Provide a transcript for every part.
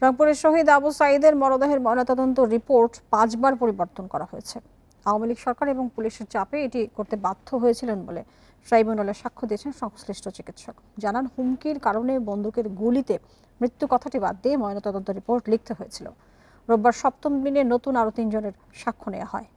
রংপুরের শহীদ আবু সাঈদের মরদেহের ময়নাতদন্ত রিপোর্ট 5 বার পরিবর্তন করা হয়েছে। আওয়ামী লীগ সরকার এবং পুলিশের চাপে এটি করতে বাধ্য হয়েছিলেন বলে ট্রাইব্যুনালে সাক্ষ্য দিয়েছেন সংশ্লিষ্ট চিকিৎসক। জানান, হুমকির কারণে বন্দুকের গুলিতে মৃত্যু কথাটি বাদ দিয়ে ময়নাতদন্ত রিপোর্ট লিখতে হয়েছিল। রোববার 7ম দিনে নতুন আরও 3 জনের সাক্ষ্য নেওয়া হয়।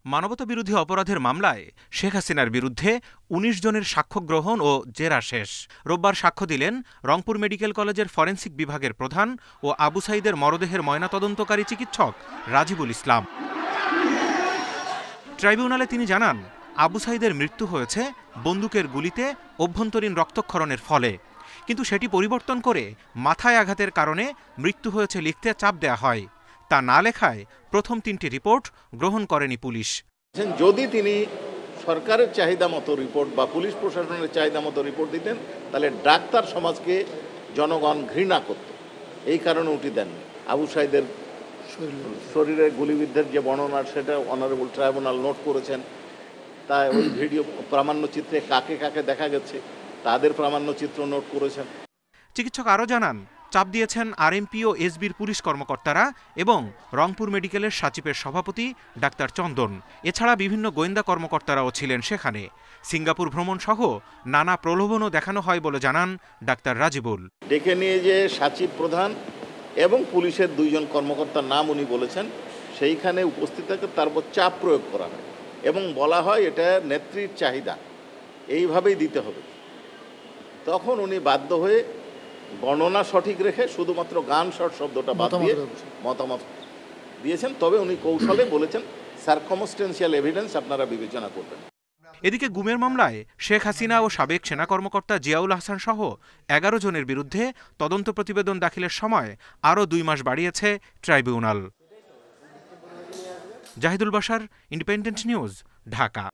মানবতাবিরোধী অপরাধের মামলায় শেখ হাসিনার বিরুদ্ধে 19 জনের সাক্ষ্য গ্রহণ ও জেরা শেষ। রোববার সাক্ষ্য দিলেন রংপুর মেডিকেল কলেজের ফরেনসিক বিভাগের প্রধান ও আবু সাঈদের মরদেহের ময়নাতদন্তকারী চিকিৎসক রাজিবুল ইসলাম। ট্রাইব্যুনালে তিনি জানান, আবু সাঈদের মৃত্যু হয়েছে বন্দুকের গুলিতে অভ্যন্তরীণ রক্তক্ষরণের ফলে, কিন্তু সেটি পরিবর্তন করে মাথায় আঘাতের কারণে মৃত্যু হয়েছে লিখতে চাপ দেয়া হয়। তা না লেখায় প্রথম 3টি রিপোর্ট গ্রহণ করেনি পুলিশ। যদি তিনি সরকারের চাহিদা মতো রিপোর্ট বা পুলিশ প্রশাসনের চাহিদা মতো রিপোর্ট দিতেন, তাহলে ডাক্তার সমাজকে জনগণ ঘৃণা করত। এই কারণে উঠি দেননি। আবু সাঈদের শরীরে গুলিবিদ্ধের যে বর্ণনা, সেটা অনারেবল ট্রাইব্যুনাল নোট করেছেন। তাই ওই ভিডিও প্রামাণ্যচিত্রে কাকে কাকে দেখা গেছে তাদের প্রামাণ্যচিত্র নোট করেছেন। চিকিৎসক আরও জানান, চাপ দিয়েছেন আরএমপি ও এসবির পুলিশ কর্মকর্তারা এবং রংপুর মেডিকেলের সাচিপের সভাপতি ডাক্তার চন্দন। এছাড়া বিভিন্ন গোয়েন্দা কর্মকর্তারাও ছিলেন সেখানে। সিঙ্গাপুর ভ্রমণ সহ নানা প্রলোভনও দেখানো হয় বলে জানান ডাক্তার রাজিবুল। ডেকে নিয়ে যে সাচিব প্রধান এবং পুলিশের 2 জন কর্মকর্তার নাম উনি বলেছেন, সেইখানে উপস্থিত থাকে তার উপর চাপ প্রয়োগ করা হয় এবং বলা হয় এটা নেত্রীর চাহিদা, এইভাবেই দিতে হবে। তখন উনি বাধ্য হয়ে বর্ণনা সঠিক রেখে শুধুমাত্র গান শট শব্দটা বাদ দিয়ে মতামত দিয়েছেন। তবে উনি কৌশলে বলেছেন সার্কমস্টেন্সিয়াল এভিডেন্স আপনারা বিবেচনা করবেন। এদিকে গুমের মামলায় শেখ হাসিনা ও সাবেক সেনা কর্মকর্তা জিয়াউল আহসান সহ 11 জনের বিরুদ্ধে তদন্ত প্রতিবেদন দাখিলের সময় আরও 2 মাস বাড়িয়েছে tribunal. Zahidul Bashar, Independent News, Dhaka.